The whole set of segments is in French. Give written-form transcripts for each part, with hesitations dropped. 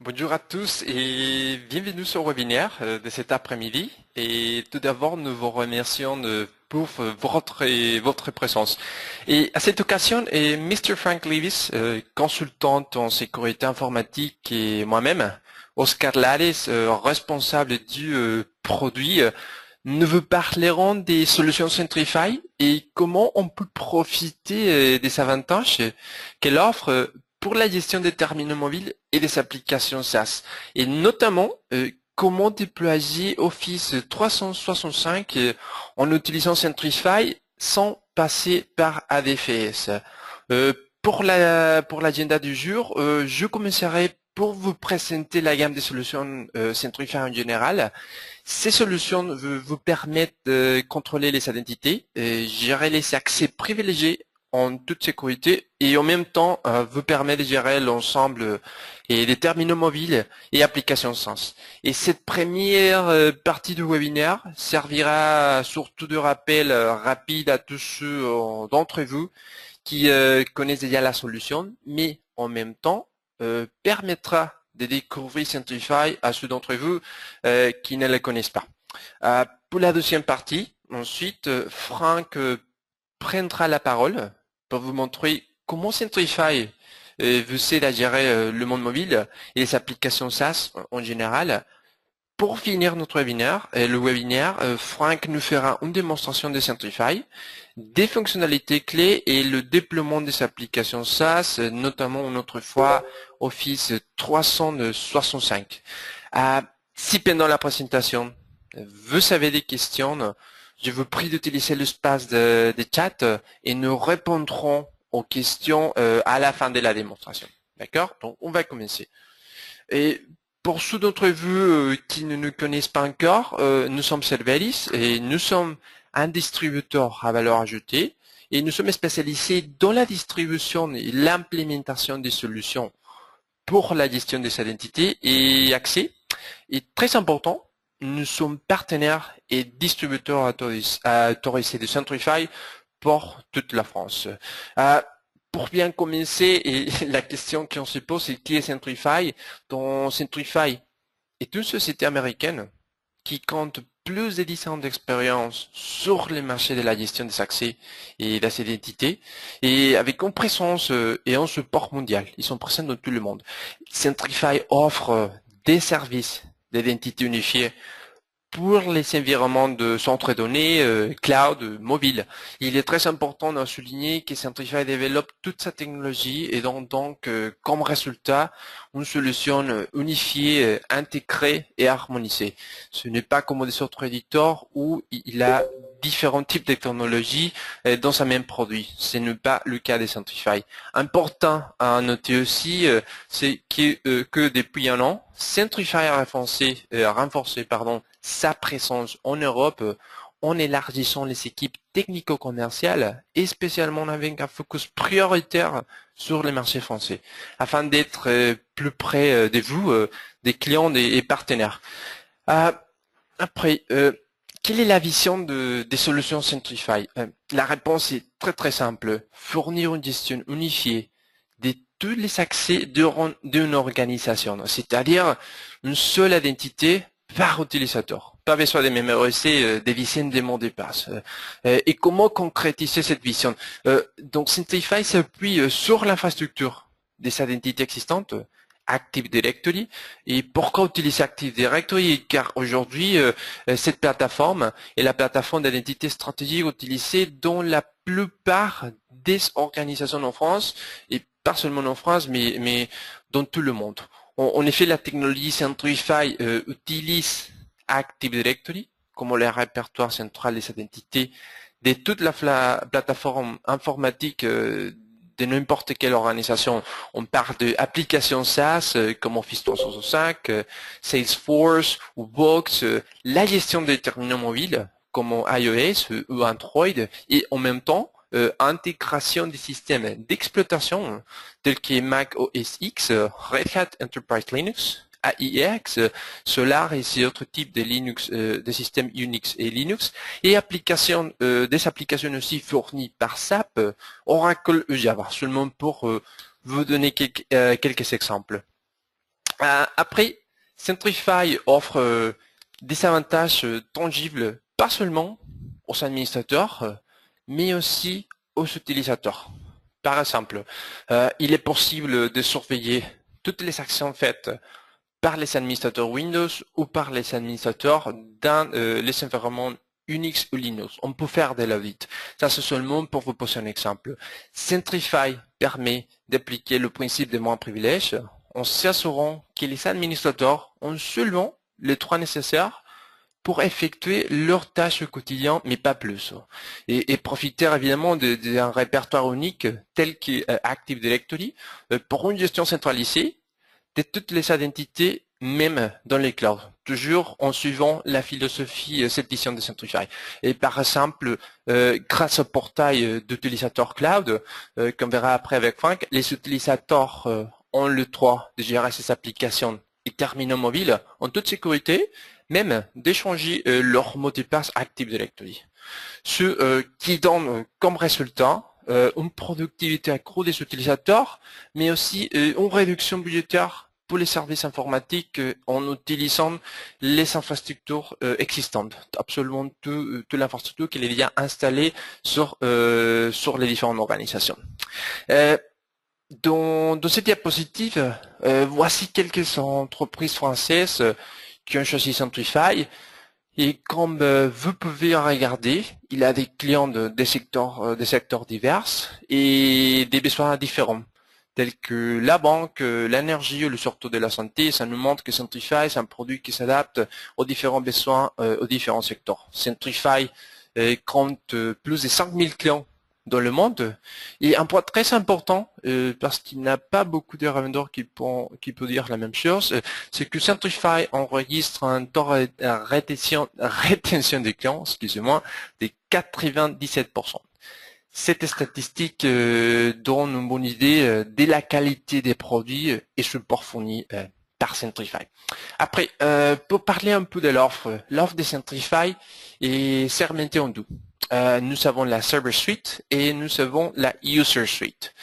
Bonjour à tous et bienvenue sur le webinaire de cet après-midi. Et tout d'abord, nous vous remercions pour votre présence. Et à cette occasion, Mr. Frank Levis, consultant en sécurité informatique, et moi-même, Oscar Lares, responsable du produit, nous vous parlerons des solutions Centrify et comment on peut profiter des avantages qu'elle offre pour la gestion des terminaux mobiles et des applications SaaS, et notamment comment déployer Office 365 en utilisant Centrify sans passer par ADFS. Euh, pour l'agenda du jour, je commencerai pour vous présenter la gamme des solutions Centrify en général. Ces solutions vous permettent de contrôler les identités, gérer les accès privilégiés en toute sécurité et en même temps vous permet de gérer l'ensemble et des terminaux mobiles et applications SaaS. Et cette première partie du webinaire servira surtout de rappel rapide à tous ceux d'entre vous qui connaissent déjà la solution, mais en même temps permettra de découvrir Centrify à ceux d'entre vous qui ne le connaissent pas. Pour la deuxième partie, ensuite, Franck prendra la parole pour vous montrer comment Centrify vous aide à gérer le monde mobile et les applications SaaS en général. Pour finir notre webinaire, Franck nous fera une démonstration de Centrify, des fonctionnalités clés et le déploiement des applications SaaS, notamment une autre fois Office 365. Si pendant la présentation, vous avez des questions, je vous prie d'utiliser l'espace de chat et nous répondrons aux questions à la fin de la démonstration. D'accord? Donc, on va commencer. Et pour ceux d'entre vous qui ne nous connaissent pas encore, nous sommes Cervelis et nous sommes un distributeur à valeur ajoutée et nous sommes spécialisés dans la distribution et l'implémentation des solutions pour la gestion des identités et accès. Et très important, nous sommes partenaires et distributeurs autorisés de Centrify pour toute la France. Pour bien commencer, et la question qu'on se pose, c'est qui est Centrify? Donc, Centrify est une société américaine qui compte plus de 10 ans d'expérience sur le marché de la gestion des accès et des identités, et avec une présence et un support mondial. Ils sont présents dans tout le monde. Centrify offre des services d'identité unifiée pour les environnements de centres de données, cloud, mobile. Il est très important de souligner que Centrify développe toute sa technologie et donc comme résultat, une solution unifiée, intégrée et harmonisée. Ce n'est pas comme des autres éditeurs où il a différents types de technologies dans un même produit. Ce n'est pas le cas de Centrify. Important à noter aussi, c'est que depuis un an, Centrify a renforcé sa présence en Europe en élargissant les équipes technico-commerciales et spécialement avec un focus prioritaire sur les marchés français afin d'être plus près de vous, des clients et partenaires. Après, quelle est la vision des solutions Centrify? La réponse est très simple. Fournir une gestion unifiée de tous les accès d'une organisation, c'est-à-dire une seule identité par utilisateur. Pas besoin de mémoriser des dizaines de mots de passe. Et comment concrétiser cette vision? Donc Centrify s'appuie sur l'infrastructure des identités existantes, Active Directory. Et pourquoi utiliser Active Directory? Car aujourd'hui, cette plateforme est la plateforme d'identité stratégique utilisée dans la plupart des organisations en France, et pas seulement en France, mais dans tout le monde. En effet, la technologie Centrify utilise Active Directory comme le répertoire central des identités de toute la plateforme informatique de n'importe quelle organisation. On parle d'applications SaaS comme Office 365, Salesforce ou Box, la gestion des terminaux mobiles comme iOS ou Android, et en même temps intégration des systèmes d'exploitation tels que Mac OS X, Red Hat Enterprise Linux, AIX, Solar et ces autres types de Linux, des systèmes Unix et Linux, et des applications aussi fournies par SAP, Oracle et Java, seulement pour vous donner quelques exemples. Après, Centrify offre des avantages tangibles, pas seulement aux administrateurs, mais aussi aux utilisateurs. Par exemple, il est possible de surveiller toutes les actions faites par les administrateurs Windows ou par les administrateurs dans les environnements Unix ou Linux. On peut faire de l'audit. Ça, c'est seulement pour vous poser un exemple. Centrify permet d'appliquer le principe des moins privilèges en s'assurant que les administrateurs ont seulement les droits nécessaires pour effectuer leurs tâches au quotidien, mais pas plus. Et profiter évidemment d'un répertoire unique tel que Active Directory pour une gestion centralisée de toutes les identités, même dans les clouds, toujours en suivant la philosophie certifiante de Centrify. Et par exemple, grâce au portail d'utilisateurs cloud, qu'on verra après avec Franck, les utilisateurs ont le droit de gérer ces applications et terminaux mobiles en toute sécurité, même d'échanger leur mot de passe Active Directory. Ce qui donne comme résultat une productivité accrue des utilisateurs, mais aussi une réduction budgétaire pour les services informatiques en utilisant les infrastructures existantes, absolument toute l'infrastructure qui est déjà installée sur les différentes organisations. Dans cette diapositive, voici quelques entreprises françaises qui ont choisi Centrify. Et comme vous pouvez regarder, il y a des clients des secteurs divers et des besoins différents, tels que la banque, l'énergie ou le secteur de la santé. Ça nous montre que Centrify, c'est un produit qui s'adapte aux différents besoins, aux différents secteurs. Centrify compte plus de 5000 clients dans le monde. Et un point très important, parce qu'il n'y a pas beaucoup de revendeurs qui peut dire la même chose, c'est que Centrify enregistre un taux de rétention des clients, excusez-moi, de 97%. Cette statistique donne une bonne idée de la qualité des produits et support fourni par Centrify. Après, pour parler un peu de l'offre de Centrify est segmentée en deux. Nous avons la Server Suite et nous avons la User Suite.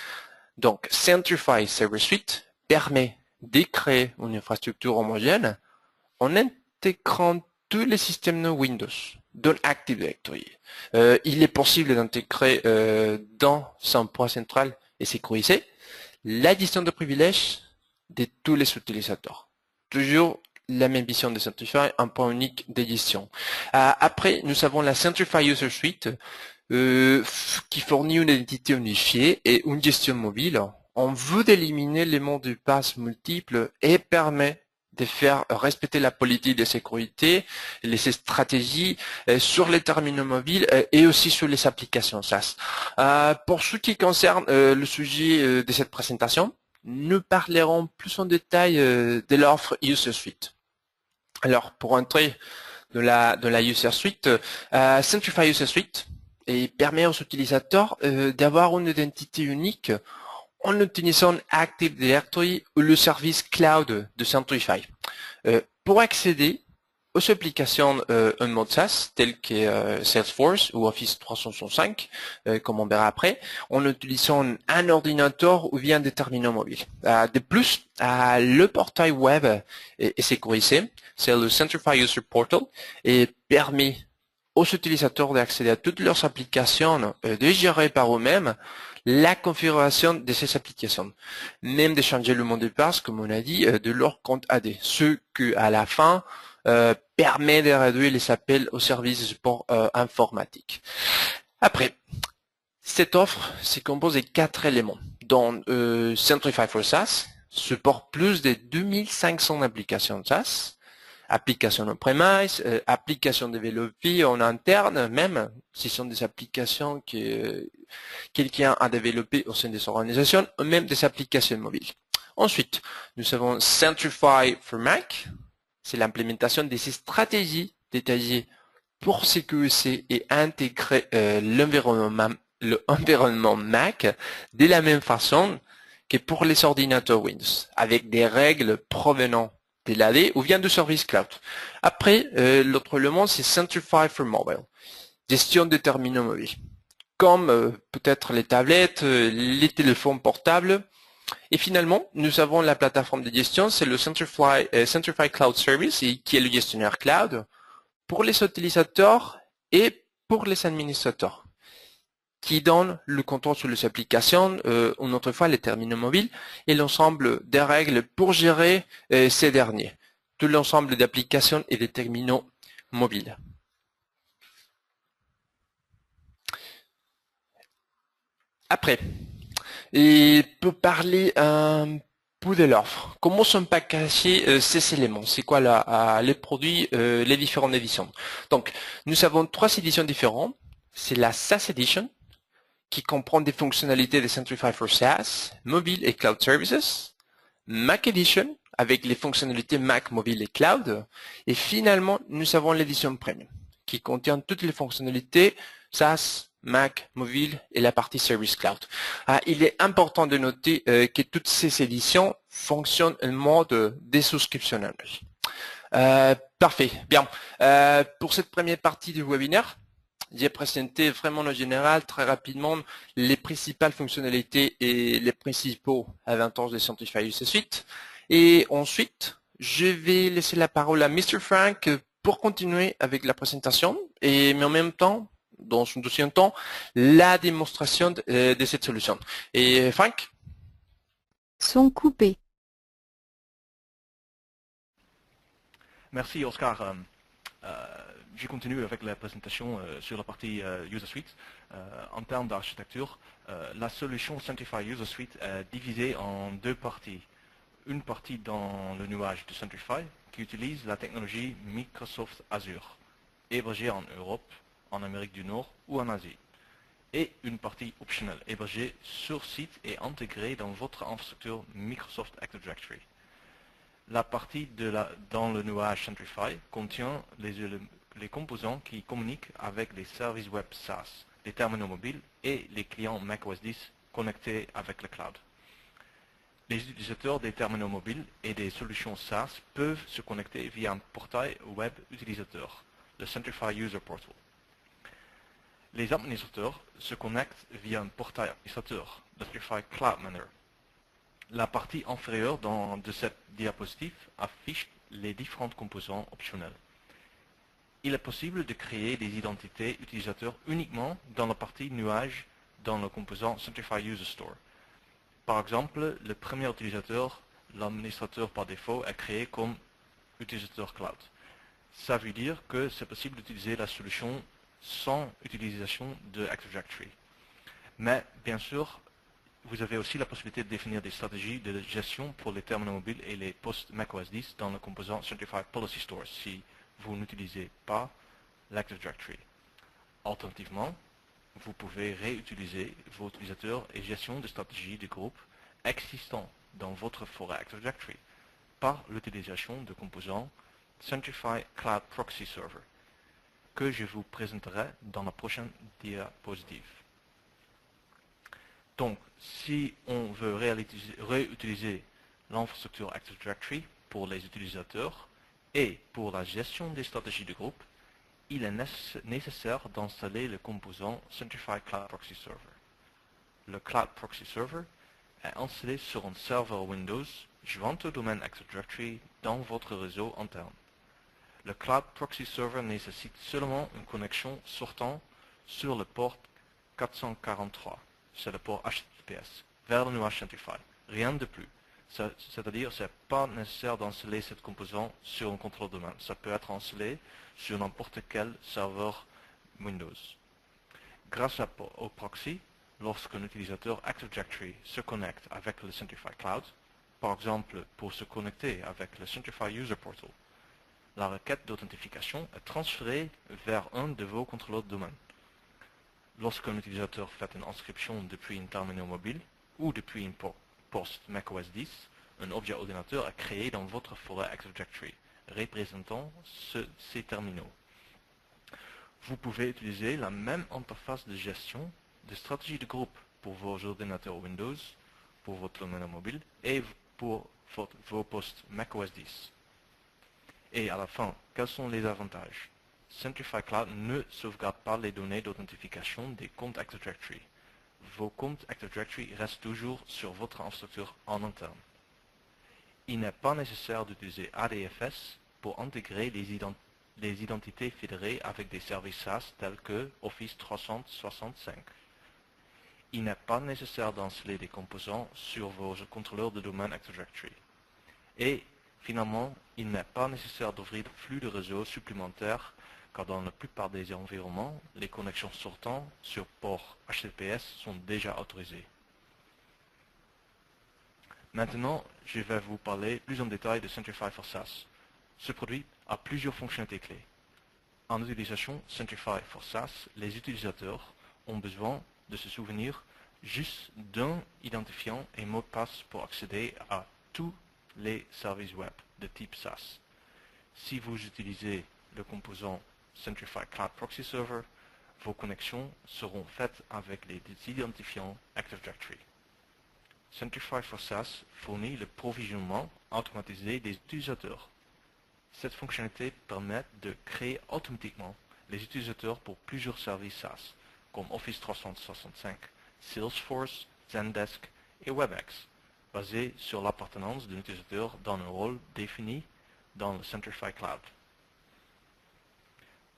Donc, Centrify Server Suite permet de créer une infrastructure homogène en intégrant tous les systèmes de Windows dans Active Directory. Il est possible d'intégrer dans son point central et sécurisé la gestion de privilèges de tous les utilisateurs. Toujours la même vision de Centrify, un point unique de gestion. Après, nous avons la Centrify User Suite qui fournit une identité unifiée et une gestion mobile. On veut d'éliminer les mots de passe multiples et permet de faire respecter la politique de sécurité, les stratégies sur les terminaux mobiles et aussi sur les applications SaaS. Pour ce qui concerne le sujet de cette présentation, nous parlerons plus en détail de l'offre User Suite. Alors, pour entrer dans la User Suite, Centrify User Suite permet aux utilisateurs d'avoir une identité unique en utilisant Active Directory ou le service cloud de Centrify. Pour accéder aux applications en mode SaaS, telles que Salesforce ou Office 365, comme on verra après, en utilisant un ordinateur ou bien des terminaux mobiles. De plus, le portail web est sécurisé, c'est le Centrify User Portal, et permet aux utilisateurs d'accéder à toutes leurs applications, de gérer par eux-mêmes la configuration de ces applications, même de changer le mot de passe, comme on a dit, de leur compte AD, ce qui à la fin permet de réduire les appels aux services de support informatique. Après, cette offre se compose de 4 éléments, dont Centrify for SaaS supporte plus de 2500 applications SaaS, applications on-premise, applications développées en interne, même si ce sont des applications que quelqu'un a développées au sein des organisations, ou même des applications mobiles. Ensuite, nous avons Centrify for Mac, c'est l'implémentation de ces stratégies détaillées pour sécuriser et intégrer l'environnement Mac de la même façon que pour les ordinateurs Windows, avec des règles provenant de l'AD ou bien du service cloud. Après, l'autre élément, c'est Centrify for Mobile, gestion des terminaux mobiles. Comme peut-être les tablettes, les téléphones portables, Et finalement, nous avons la plateforme de gestion, c'est le Centrify Cloud Service, qui est le gestionnaire cloud pour les utilisateurs et pour les administrateurs, qui donne le contrôle sur les applications, une autre fois les terminaux mobiles, et l'ensemble des règles pour gérer ces derniers, tout l'ensemble d'applications et des terminaux mobiles. Après, et pour parler un peu de l'offre, comment sont packagés ces éléments? C'est quoi les produits, les différentes éditions? Donc, nous avons 3 éditions différentes. C'est la SaaS Edition, qui comprend des fonctionnalités de Centrify for SaaS, Mobile et Cloud Services, Mac Edition, avec les fonctionnalités Mac, Mobile et Cloud, et finalement, nous avons l'édition Premium, qui contient toutes les fonctionnalités SaaS, Mac, Mobile et la partie Service Cloud. Il est important de noter que toutes ces éditions fonctionnent en mode désouscriptionnel. Parfait, bien. Pour cette première partie du webinaire, j'ai présenté vraiment en général, très rapidement, les principales fonctionnalités et les principaux avantages de Centrify User Suite. Et ensuite, je vais laisser la parole à Mr. Frank pour continuer avec la présentation, mais en même temps, dans un deuxième temps, la démonstration de cette solution. Et Frank? Son coupé. Merci Oscar. Je continue avec la présentation sur la partie User Suite. En termes d'architecture, la solution Centrify User Suite est divisée en 2 parties. Une partie dans le nuage de Centrify qui utilise la technologie Microsoft Azure, hébergée en Europe, en Amérique du Nord ou en Asie. Et une partie optionnelle, hébergée sur site et intégrée dans votre infrastructure Microsoft Active Directory. La partie dans le nuage Centrify contient les composants qui communiquent avec les services web SaaS, les terminaux mobiles et les clients macOS 10 connectés avec le cloud. Les utilisateurs des terminaux mobiles et des solutions SaaS peuvent se connecter via un portail web utilisateur, le Centrify User Portal. Les administrateurs se connectent via un portail administrateur, le Centrify Cloud Manager. La partie inférieure de cette diapositive affiche les différents composants optionnels. Il est possible de créer des identités utilisateurs uniquement dans la partie nuage dans le composant Centrify User Store. Par exemple, le premier utilisateur, l'administrateur par défaut, est créé comme utilisateur cloud. Ça veut dire que c'est possible d'utiliser la solution sans utilisation de Active Directory. Mais bien sûr, vous avez aussi la possibilité de définir des stratégies de gestion pour les terminaux mobiles et les postes macOS 10 dans le composant Centrify Policy Store si vous n'utilisez pas l'Active Directory. Alternativement, vous pouvez réutiliser vos utilisateurs et gestion de stratégies de groupe existants dans votre forêt Active Directory par l'utilisation de composants Centrify Cloud Proxy Server que je vous présenterai dans la prochaine diapositive. Donc, si on veut réutiliser l'infrastructure Active Directory pour les utilisateurs et pour la gestion des stratégies de groupe, il est nécessaire d'installer le composant Centrify Cloud Proxy Server. Le Cloud Proxy Server est installé sur un serveur Windows joint au domaine Active Directory dans votre réseau interne. Le Cloud Proxy Server nécessite seulement une connexion sortant sur le port 443. C'est le port HTTPS, vers le nuage Centrify. Rien de plus. C'est-à-dire que ce n'est pas nécessaire d'installer cette composant sur un contrôleur de domaine. Ça peut être installé sur n'importe quel serveur Windows. Grâce au proxy, lorsqu'un utilisateur Active Directory se connecte avec le Centrify Cloud, par exemple pour se connecter avec le Centrify User Portal, la requête d'authentification est transférée vers un de vos contrôleurs de domaine. Lorsqu'un utilisateur fait une inscription depuis un terminal mobile ou depuis une poste macOS 10, un objet ordinateur est créé dans votre forêt Active Directory, représentant ces terminaux. Vous pouvez utiliser la même interface de gestion de stratégie de groupe pour vos ordinateurs Windows, pour votre terminal mobile et pour vos postes macOS 10. Et à la fin, quels sont les avantages? Centrify Cloud ne sauvegarde pas les données d'authentification des comptes Active Directory. vos comptes Active Directory restent toujours sur votre infrastructure en interne. Il n'est pas nécessaire d'utiliser ADFS pour intégrer les identités fédérées avec des services SaaS tels que Office 365. Il n'est pas nécessaire d'installer des composants sur vos contrôleurs de domaine Active Directory. Et finalement, il n'est pas nécessaire d'ouvrir de flux de réseau supplémentaires car dans la plupart des environnements, les connexions sortant sur port HTTPS sont déjà autorisées. Maintenant, je vais vous parler plus en détail de Centrify for SaaS. Ce produit a plusieurs fonctionnalités clés. En utilisation Centrify for SaaS, les utilisateurs ont besoin de se souvenir juste d'un identifiant et mot de passe pour accéder à tous les services web de type SaaS. Si vous utilisez le composant Centrify Cloud Proxy Server, vos connexions seront faites avec les identifiants Active Directory. Centrify for SaaS fournit le provisionnement automatisé des utilisateurs. Cette fonctionnalité permet de créer automatiquement les utilisateurs pour plusieurs services SaaS, comme Office 365, Salesforce, Zendesk et Webex, basés sur l'appartenance d'un utilisateur dans un rôle défini dans le Centrify Cloud.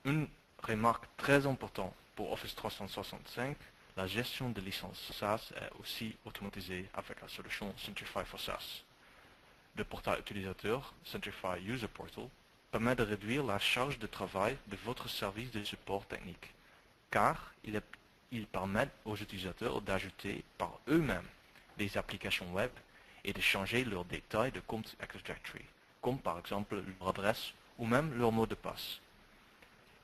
Une remarque très importante pour Office 365, la gestion de licences SaaS est aussi automatisée avec la solution Centrify for SaaS. Le portail utilisateur Centrify User Portal permet de réduire la charge de travail de votre service de support technique, car il permet aux utilisateurs d'ajouter par eux-mêmes des applications web et de changer leurs détails de compte Active Directory, comme par exemple leur adresse ou même leur mot de passe.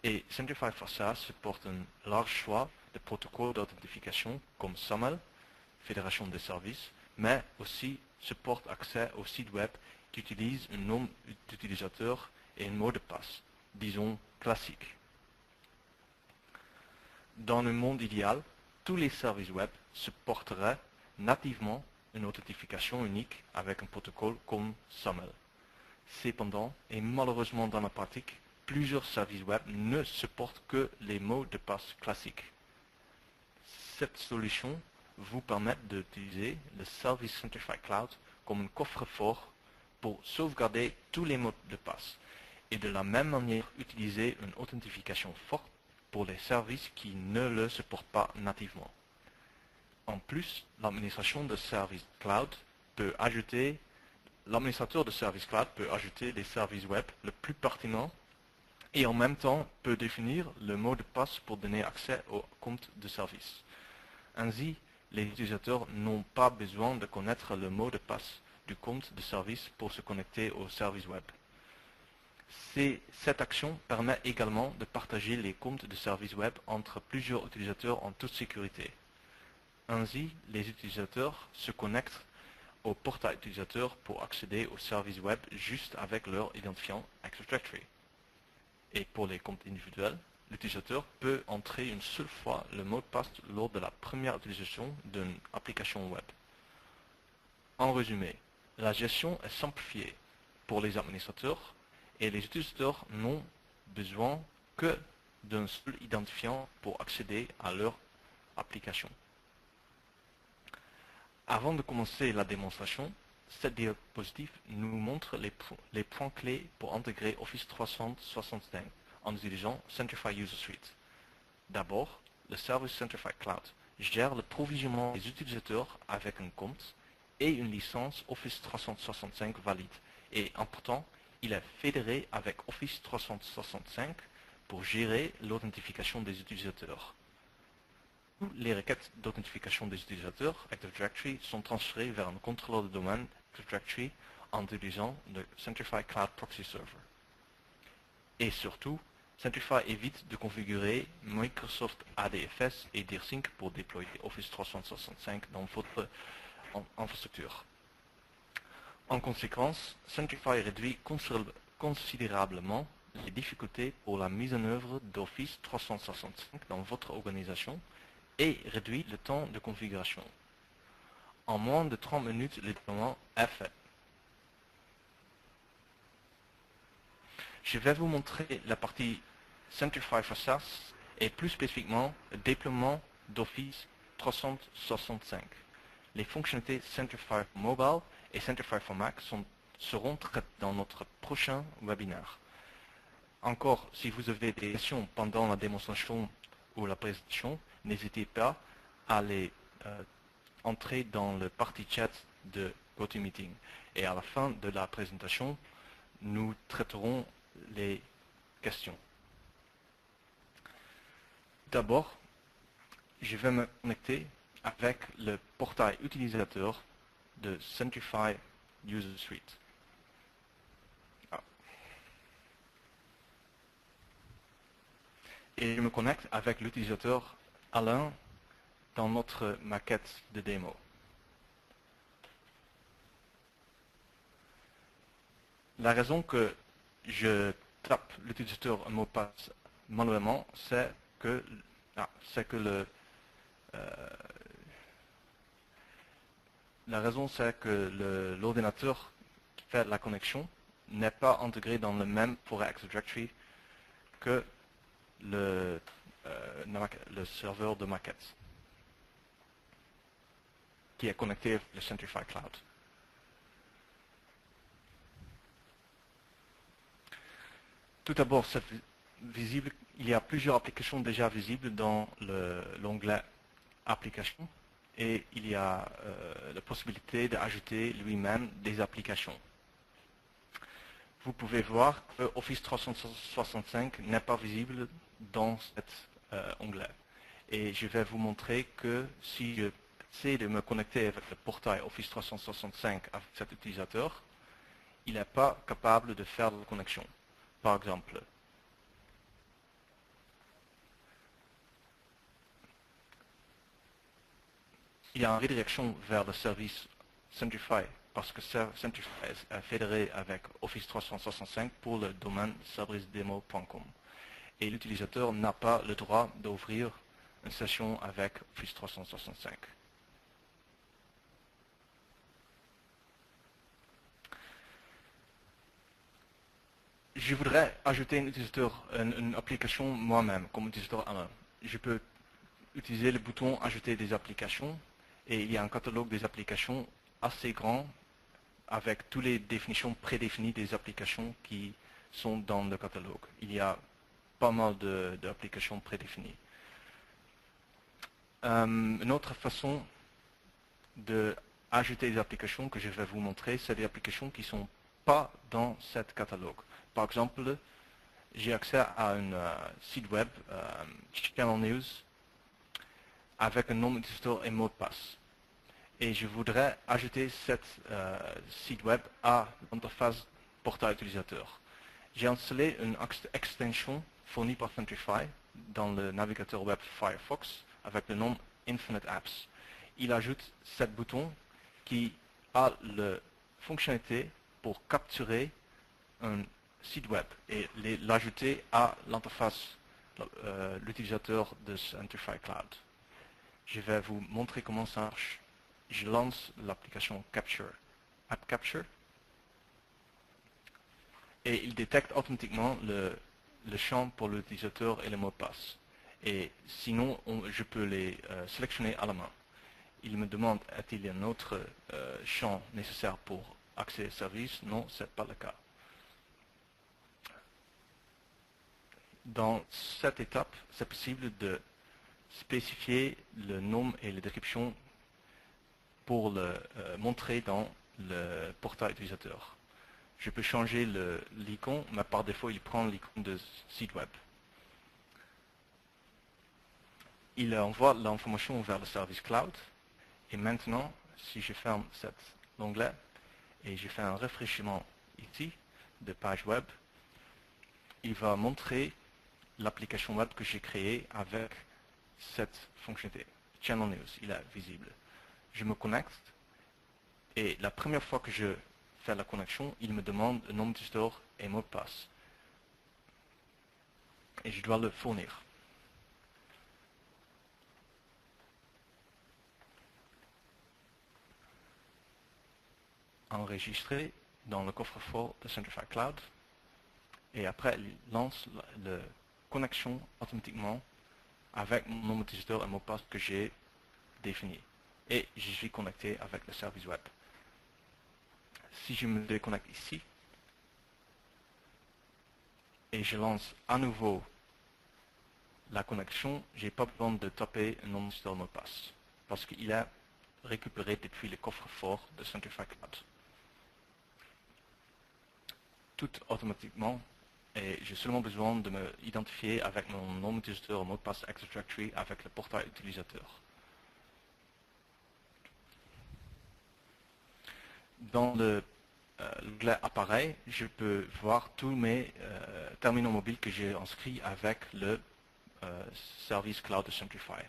Et Centrify for SaaS supporte un large choix de protocoles d'authentification comme SAML, Fédération des services, mais aussi supporte accès au site web qui utilise un nom d'utilisateur et un mot de passe, disons classique. Dans un monde idéal, tous les services web supporteraient nativement une authentification unique avec un protocole comme SAML. Cependant, et malheureusement dans la pratique, plusieurs services web ne supportent que les mots de passe classiques. Cette solution vous permet d'utiliser le service Centrify Cloud comme un coffre-fort pour sauvegarder tous les mots de passe et de la même manière utiliser une authentification forte pour les services qui ne le supportent pas nativement. En plus, l'administrateur de service cloud peut ajouter des services web le plus pertinent et en même temps peut définir le mot de passe pour donner accès au compte de service. Ainsi, les utilisateurs n'ont pas besoin de connaître le mot de passe du compte de service pour se connecter au service web. Cette action permet également de partager les comptes de service web entre plusieurs utilisateurs en toute sécurité. Ainsi, les utilisateurs se connectent au portail utilisateur pour accéder au service web juste avec leur identifiant Active Directory. Et pour les comptes individuels, l'utilisateur peut entrer une seule fois le mot de passe lors de la première utilisation d'une application web. En résumé, la gestion est simplifiée pour les administrateurs et les utilisateurs n'ont besoin que d'un seul identifiant pour accéder à leur application. Avant de commencer la démonstration, cette diapositive nous montre les points clés pour intégrer Office 365 en utilisant Centrify User Suite. D'abord, le service Centrify Cloud gère le provisionnement des utilisateurs avec un compte et une licence Office 365 valide. Et important, il est fédéré avec Office 365 pour gérer l'authentification des utilisateurs. Les requêtes d'authentification des utilisateurs Active Directory sont transférées vers un contrôleur de domaine Active Directory en utilisant le Centrify Cloud Proxy Server. Et surtout, Centrify évite de configurer Microsoft ADFS et DIRSync pour déployer Office 365 dans votre infrastructure. En conséquence, Centrify réduit considérablement les difficultés pour la mise en œuvre d'Office 365 dans votre organisation et réduit le temps de configuration. En moins de 30 minutes, le déploiement est fait. Je vais vous montrer la partie Centrify for SaaS et plus spécifiquement le déploiement d'Office 365. Les fonctionnalités Centrify for Mobile et Centrify for Mac seront traitées dans notre prochain webinaire. Encore, si vous avez des questions pendant la démonstration ou la présentation, n'hésitez pas à les entrer dans le party chat de GoToMeeting. Et à la fin de la présentation, nous traiterons les questions. D'abord, je vais me connecter avec le portail utilisateur de Centrify User Suite. Et je me connecte avec l'utilisateur Alain dans notre maquette de démo. La raison que je tape l'utilisateur un mot de passe manuellement, c'est que l'ordinateur qui fait la connexion n'est pas intégré dans le même Forex Active Directory que le serveur de maquette qui est connecté au Centrify Cloud. Tout d'abord, c'est visible. Il y a plusieurs applications déjà visibles dans l'onglet Applications et il y a la possibilité d'ajouter lui-même des applications. Vous pouvez voir que Office 365 n'est pas visible dans cet onglet. Et je vais vous montrer que si je essaie de me connecter avec le portail Office 365 avec cet utilisateur, il n'est pas capable de faire la connexion. Par exemple, il y a une redirection vers le service Centrify parce que Centrify est fédéré avec Office 365 pour le domaine servicedemo.com. Et l'utilisateur n'a pas le droit d'ouvrir une session avec Office 365. Je voudrais ajouter une application moi-même, comme utilisateur Alain. Je peux utiliser le bouton Ajouter des applications et il y a un catalogue des applications assez grand avec toutes les définitions prédéfinies des applications qui sont dans le catalogue. Il y a pas mal d'applications prédéfinies. Une autre façon d'ajouter des applications que je vais vous montrer, c'est des applications qui ne sont pas dans ce catalogue. Par exemple, j'ai accès à un site web, Channel News, avec un nom d'utilisateur et mot de passe. Et je voudrais ajouter ce site web à l'interface portail utilisateur. J'ai installé une extension fournie par Centrify dans le navigateur web Firefox avec le nom Infinite Apps. Il ajoute ce bouton qui a la fonctionnalité pour capturer un site web et l'ajouter à l'interface l'utilisateur de Centrify Cloud. Je vais vous montrer comment ça marche. Je lance l'application Capture, App Capture, et il détecte automatiquement le champ pour l'utilisateur et le mot de passe. Et sinon, je peux les sélectionner à la main. Il me demande, est-il un autre champ nécessaire pour accès au service? Non, ce n'est pas le cas. Dans cette étape, c'est possible de spécifier le nom et la description pour le montrer dans le portail utilisateur. Je peux changer l'icône, mais par défaut, il prend l'icône de site web. Il envoie l'information vers le service cloud. Et maintenant, si je ferme cet onglet et je fais un rafraîchissement ici de page web, il va montrer l'application web que j'ai créée avec cette fonctionnalité. Channel News, il est visible. Je me connecte et la première fois que je fais la connexion, il me demande un nom d'utilisateur et mot de passe. Et je dois le fournir. Enregistrer dans le coffre-fort de Centrify Cloud et après il lance la connexion automatiquement avec mon nom d'utilisateur et mot de passe que j'ai défini. Et je suis connecté avec le service web. Si je me déconnecte ici, et je lance à nouveau la connexion, je n'ai pas besoin de taper un nom de mot de passe, parce qu'il est récupéré depuis le coffre-fort de Centrify Cloud. Tout automatiquement, et j'ai seulement besoin de me identifier avec mon nom d'utilisateur au mot de passe Active Directory avec le portail utilisateur. Dans l'onglet appareil, je peux voir tous mes terminaux mobiles que j'ai inscrits avec le service cloud de Centrify.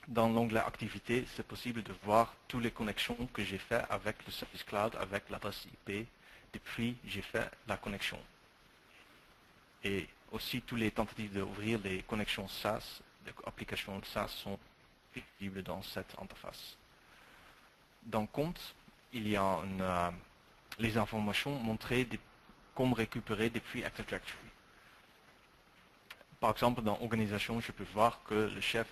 Dans l'onglet activité, c'est possible de voir toutes les connexions que j'ai fait avec le service cloud, avec l'adresse IP, depuis j'ai fait la connexion. Et aussi, toutes les tentatives d'ouvrir les connexions SaaS, les applications SaaS sont visibles dans cette interface. Dans Compte, il y a les informations montrées comme récupérées depuis Active Directory. Par exemple, dans Organisation, je peux voir que le chef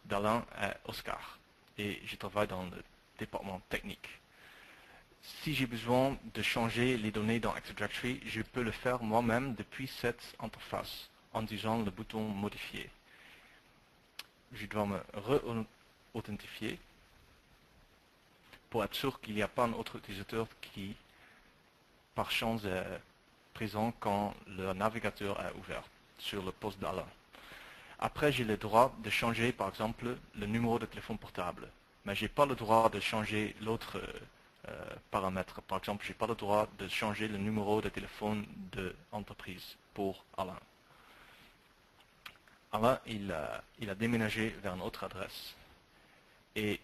d'Alain est Oscar et je travaille dans le département technique. Si j'ai besoin de changer les données dans Active Directory, je peux le faire moi-même depuis cette interface en utilisant le bouton Modifier. Je dois me re-authentifier pour être sûr qu'il n'y a pas un autre utilisateur qui, par chance, est présent quand le navigateur est ouvert sur le poste d'Alain. Après, j'ai le droit de changer, par exemple, le numéro de téléphone portable. Mais je n'ai pas le droit de changer l'autre paramètre. Par exemple, je n'ai pas le droit de changer le numéro de téléphone d'entreprise pour Alain. Alain, il a déménagé vers une autre adresse. Et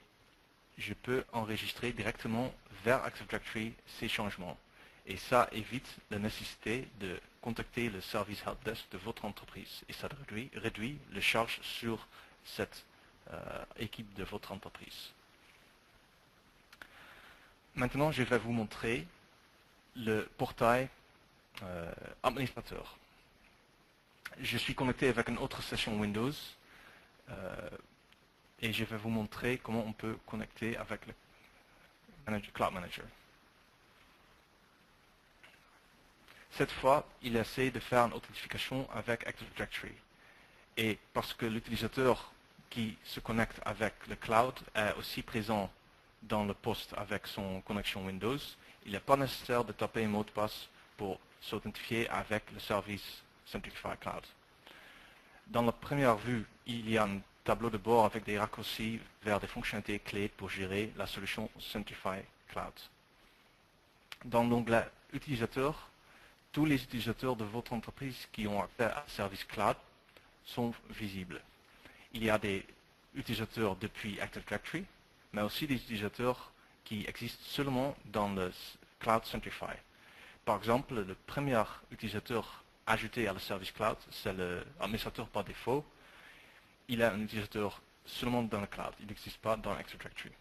je peux enregistrer directement vers Active Directory ces changements. Et ça évite la nécessité de contacter le service helpdesk de votre entreprise. Et ça réduit les charges sur cette équipe de votre entreprise. Maintenant, je vais vous montrer le portail administrateur. Je suis connecté avec une autre session Windows et je vais vous montrer comment on peut connecter avec le Cloud Manager. Cette fois, il essaie de faire une authentification avec Active Directory. Et parce que l'utilisateur qui se connecte avec le cloud est aussi présent dans le poste avec son connexion Windows, il n'est pas nécessaire de taper un mot de passe pour s'authentifier avec le service Centrify Cloud. Dans la première vue, il y a un tableau de bord avec des raccourcis vers des fonctionnalités clés pour gérer la solution Centrify Cloud. Dans l'onglet Utilisateur, tous les utilisateurs de votre entreprise qui ont accès à Service Cloud sont visibles. Il y a des utilisateurs depuis Active Directory, mais aussi des utilisateurs qui existent seulement dans le Cloud Centrify. Par exemple, le premier utilisateur ajouté à le Service Cloud, c'est l'administrateur par défaut. Il est un utilisateur seulement dans le Cloud, il n'existe pas dans Active Directory.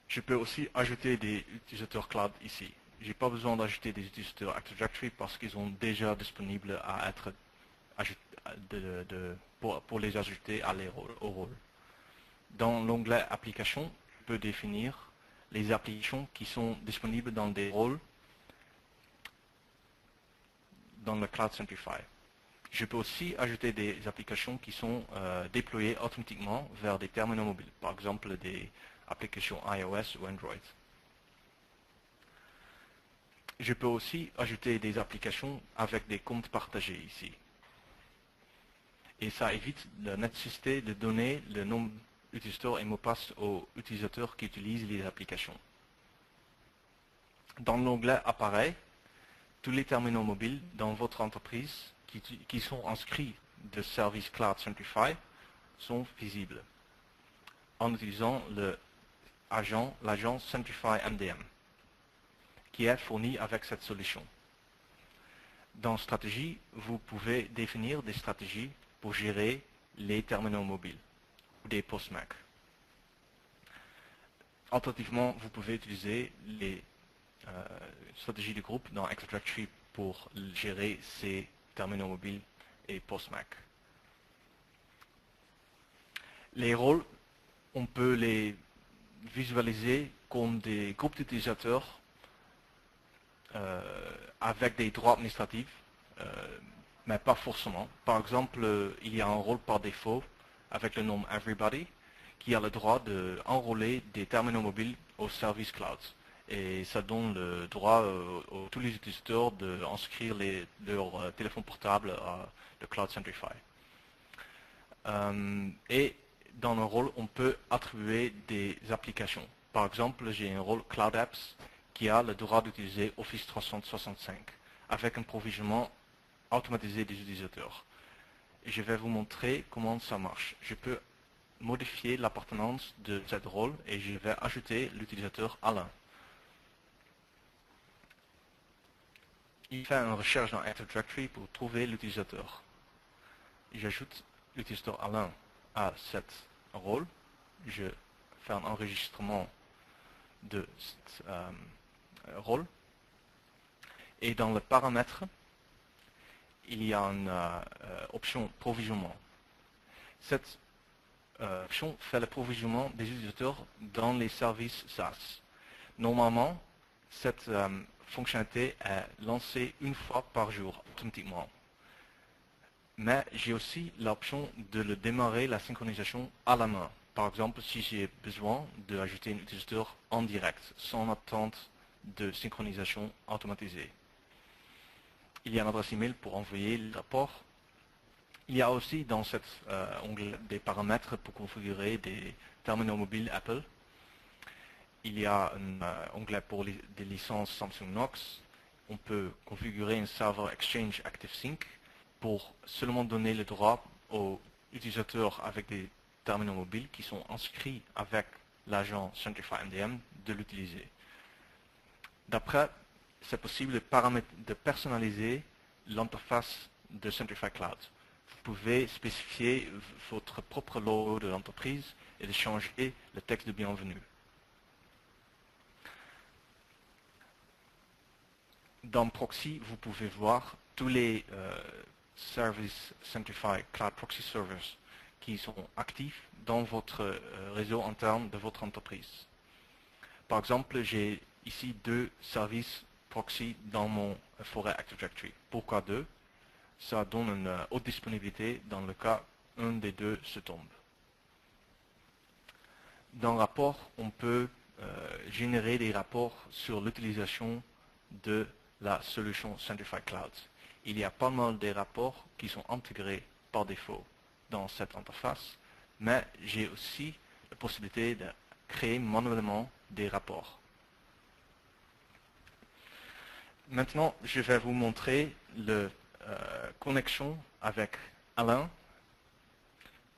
Je peux aussi ajouter des utilisateurs Cloud ici. Je n'ai pas besoin d'ajouter des utilisateurs Active Directory parce qu'ils sont déjà disponibles à être pour les ajouter au rôle. Dans l'onglet Applications, je peux définir les applications qui sont disponibles dans des rôles dans le Cloud Centrify. Je peux aussi ajouter des applications qui sont déployées automatiquement vers des terminaux mobiles, par exemple des applications iOS ou Android. Je peux aussi ajouter des applications avec des comptes partagés ici. Et ça évite la nécessité de donner le nom d'utilisateur et mot de passe aux utilisateurs qui utilisent les applications. Dans l'onglet Appareil, tous les terminaux mobiles dans votre entreprise qui sont inscrits de Service Cloud Centrify sont visibles en utilisant l'agent Centrify MDM qui est fourni avec cette solution. Dans Stratégie, vous pouvez définir des stratégies pour gérer les terminaux mobiles ou des postes Mac. Alternativement, vous pouvez utiliser les stratégies de groupe dans Active Directory pour gérer ces terminaux mobiles et postes Mac. Les rôles, on peut les visualiser comme des groupes d'utilisateurs avec des droits administratifs, mais pas forcément. Par exemple, il y a un rôle par défaut avec le nom Everybody qui a le droit d'enrôler des terminaux mobiles au service cloud. Et ça donne le droit à tous les utilisateurs d'inscrire leur téléphone portable à le Cloud Centrify. Et dans un rôle, on peut attribuer des applications. Par exemple, j'ai un rôle Cloud Apps qui a le droit d'utiliser Office 365 avec un provisionnement automatisé des utilisateurs. Et je vais vous montrer comment ça marche. Je peux modifier l'appartenance de ce rôle et je vais ajouter l'utilisateur Alain. Il fait une recherche dans Active Directory pour trouver l'utilisateur. J'ajoute l'utilisateur Alain à ce rôle. Je fais un enregistrement de ce rôle. Et dans le paramètre, il y a une option provisionnement. Cette option fait le provisionnement des utilisateurs dans les services SaaS. Normalement, cette fonctionnalité est lancée une fois par jour automatiquement. Mais j'ai aussi l'option de le démarrer la synchronisation à la main. Par exemple, si j'ai besoin d'ajouter un utilisateur en direct, sans attente de synchronisation automatisée. Il y a une adresse email pour envoyer le rapport. Il y a aussi dans cet onglet des paramètres pour configurer des terminaux mobiles Apple. Il y a un onglet pour des licences Samsung Knox. On peut configurer un serveur Exchange ActiveSync pour seulement donner le droit aux utilisateurs avec des terminaux mobiles qui sont inscrits avec l'agent Centrify MDM de l'utiliser. D'après, c'est possible de personnaliser l'interface de Centrify Cloud. Vous pouvez spécifier votre propre logo de l'entreprise et de changer le texte de bienvenue. Dans Proxy, vous pouvez voir tous les services Centrify Cloud Proxy Servers qui sont actifs dans votre réseau interne de votre entreprise. Par exemple, j'ai ici 2 services proxy dans mon forêt Active Directory. Pourquoi 2? Ça donne une haute disponibilité dans le cas un des 2 se tombe. Dans le rapport, on peut générer des rapports sur l'utilisation de la solution Centrify Cloud. Il y a pas mal de rapports qui sont intégrés par défaut dans cette interface, mais j'ai aussi la possibilité de créer manuellement des rapports. Maintenant, je vais vous montrer la connexion avec Alain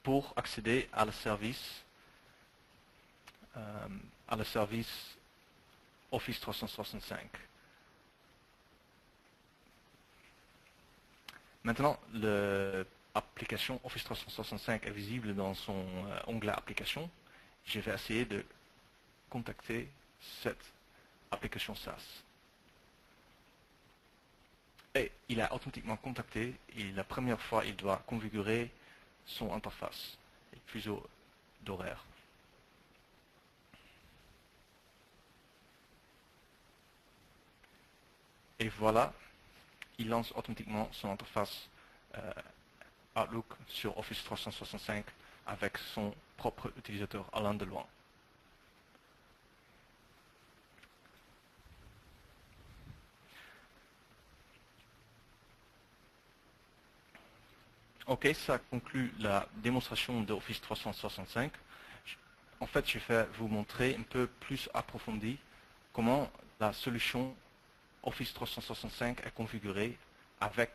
pour accéder à le service Office 365. Maintenant, l'application Office 365 est visible dans son onglet Applications. Je vais essayer de contacter cette application SaaS. Et il est automatiquement contacté et la première fois, il doit configurer son interface et fuseau d'horaire. Et voilà, il lance automatiquement son interface Outlook sur Office 365 avec son propre utilisateur Alain Deloin. Ok, ça conclut la démonstration de Office 365. En fait, je vais vous montrer un peu plus approfondi comment la solution Office 365 est configurée avec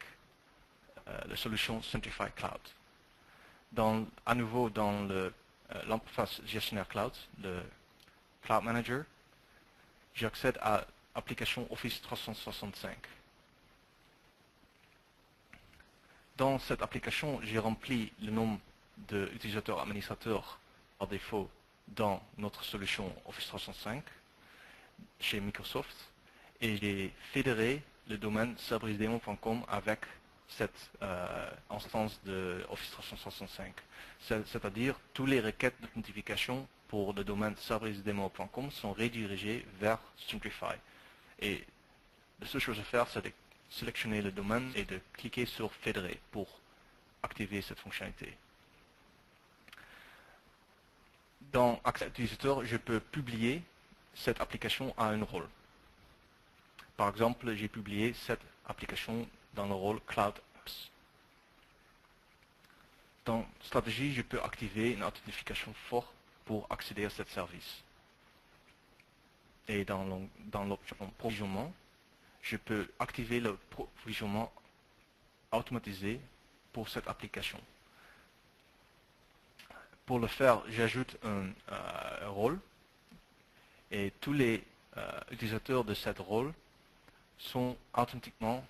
la solution Centrify Cloud. À nouveau, dans l'interface gestionnaire Cloud, le Cloud Manager, j'accède à l'application Office 365. Dans cette application, j'ai rempli le nom d'utilisateur administrateur par défaut dans notre solution Office 365 chez Microsoft et j'ai fédéré le domaine cerberusdemon.com avec cette instance de Office 365. C'est-à-dire, toutes les requêtes d'authentification pour le domaine serverisdemo.com sont redirigées vers Simplify. Et la seule chose à faire, c'est de sélectionner le domaine et de cliquer sur Fédérer pour activer cette fonctionnalité. Dans Accès utilisateur, je peux publier cette application à un rôle. Par exemple, j'ai publié cette application dans le rôle Cloud Apps. Dans Stratégie, je peux activer une authentification forte pour accéder à ce service. Et dans l'option Provisionnement, je peux activer le provisionnement automatisé pour cette application. Pour le faire, j'ajoute un rôle et tous les utilisateurs de ce rôle sont automatiquement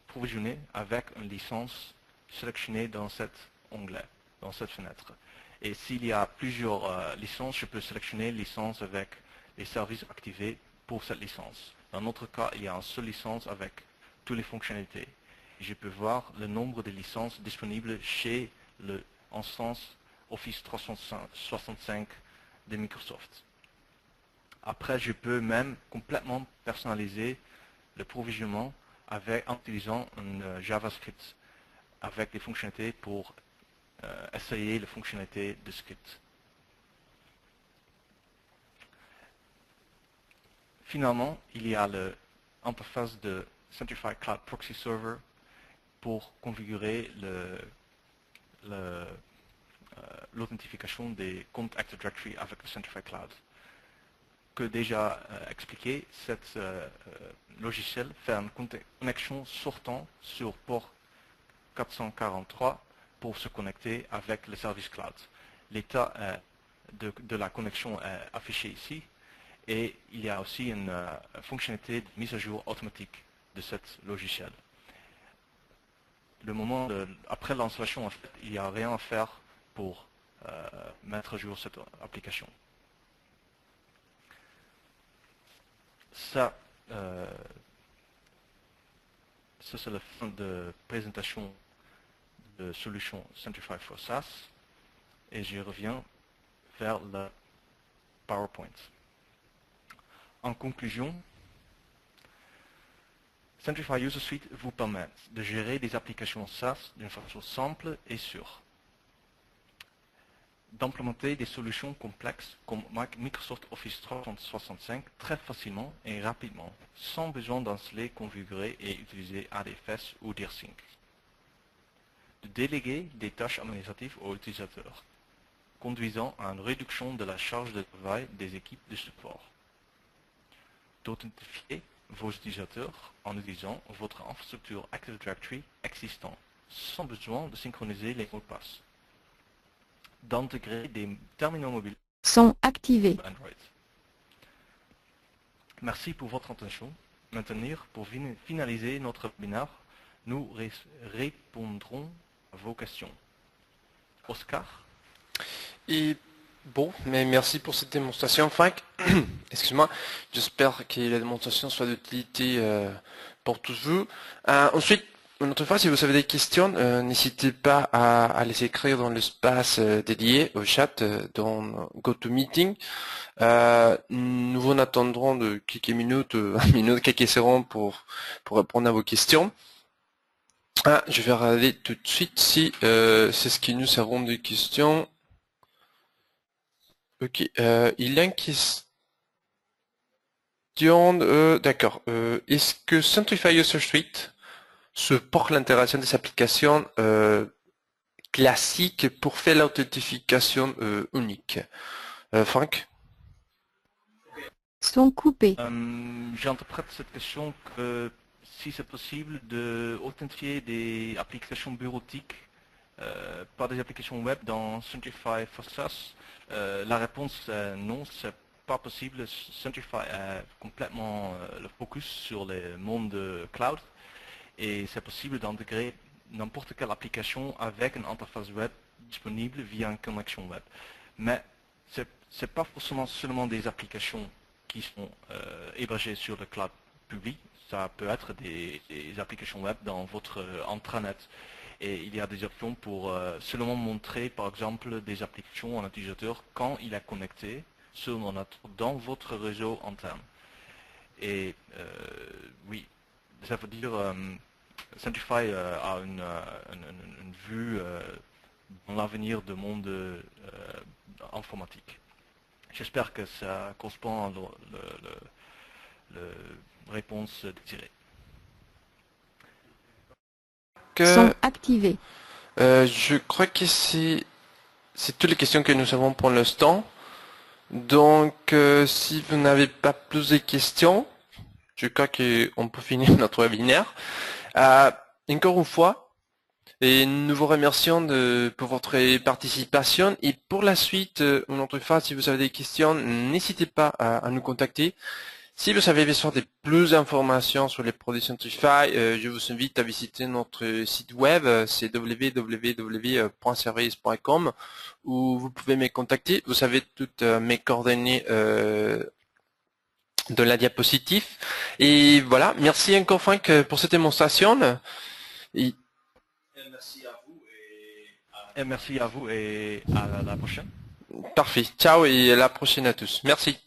provisionnés avec une licence sélectionnée dans cet onglet, dans cette fenêtre. Et s'il y a plusieurs licences, je peux sélectionner licence avec les services activés pour cette licence. Dans notre cas, il y a une seule licence avec toutes les fonctionnalités. Je peux voir le nombre de licences disponibles chez l'instance Office 365 de Microsoft. Après, je peux même complètement personnaliser le provisionnement en utilisant un JavaScript avec des fonctionnalités pour essayer les fonctionnalités de script. Finalement, il y a l'interface de Centrify Cloud Proxy Server pour configurer l'authentification des comptes Active Directory avec le Centrify Cloud. Que déjà expliqué, cet logiciel fait une connexion sortant sur port 443 pour se connecter avec le service cloud. L'état de la connexion est affiché ici et il y a aussi une fonctionnalité de mise à jour automatique de ce logiciel. Après l'installation, en fait, il n'y a rien à faire pour mettre à jour cette application. Ça, c'est la fin de présentation de solution Centrify for SaaS et je reviens vers le PowerPoint. En conclusion, Centrify User Suite vous permet de gérer des applications SaaS d'une façon simple et sûre, d'implémenter des solutions complexes comme Microsoft Office 365 très facilement et rapidement, sans besoin d'installer, configurer et utiliser ADFS ou DIRSync. De déléguer des tâches administratives aux utilisateurs, conduisant à une réduction de la charge de travail des équipes de support. D'authentifier vos utilisateurs en utilisant votre infrastructure Active Directory existante, sans besoin de synchroniser les mots de passe. D'intégrer des terminaux mobiles Sont activés. Android. Merci pour votre attention. Maintenant, pour finaliser notre webinaire, nous répondrons à vos questions. Oscar? Et bon, mais merci pour cette démonstration, Franck. Excuse-moi. J'espère que la démonstration soit d'utilité pour tous vous. Ensuite, une autre fois, si vous avez des questions, n'hésitez pas à les écrire dans l'espace dédié au chat dans GoToMeeting. Nous en attendrons de quelques minutes, quelques secondes pour répondre à vos questions. Je vais regarder tout de suite si c'est ce qui nous servont des questions. Ok, il y a une question. D'accord. Est-ce que Centrify User Suite supporte l'intégration des applications classiques pour faire l'authentification unique? Franck? Sont coupés. J'interprète cette question que si c'est possible d'authentifier des applications bureautiques par des applications web dans Centrify for SaaS. La réponse est non, c'est pas possible. Centrify est complètement le focus sur le monde cloud et c'est possible d'intégrer n'importe quelle application avec une interface web disponible via une connexion web. Mais c'est pas forcément seulement des applications qui sont hébergées sur le cloud public. ça peut être des applications web dans votre intranet. Et il y a des options pour seulement montrer, par exemple, des applications à un utilisateur quand il est connecté dans votre réseau interne. Et oui, ça veut dire Centrify a une vue dans l'avenir du monde informatique. J'espère que ça correspond à la réponse désirée. Son activé. Je crois que c'est toutes les questions que nous avons pour l'instant. Donc, si vous n'avez pas plus de questions, je crois qu'on peut finir notre webinaire. Encore une fois, et nous vous remercions pour votre participation. Et pour la suite, une autre fois, si vous avez des questions, n'hésitez pas à nous contacter. Si vous avez besoin de plus d'informations sur les produits Centrify, je vous invite à visiter notre site web, c'est www.service.com, où vous pouvez me contacter. Vous avez toutes mes coordonnées de la diapositive. Et voilà, merci encore Franck pour cette démonstration. Et merci à vous et à la prochaine. parfait. Ciao et à la prochaine à tous. Merci.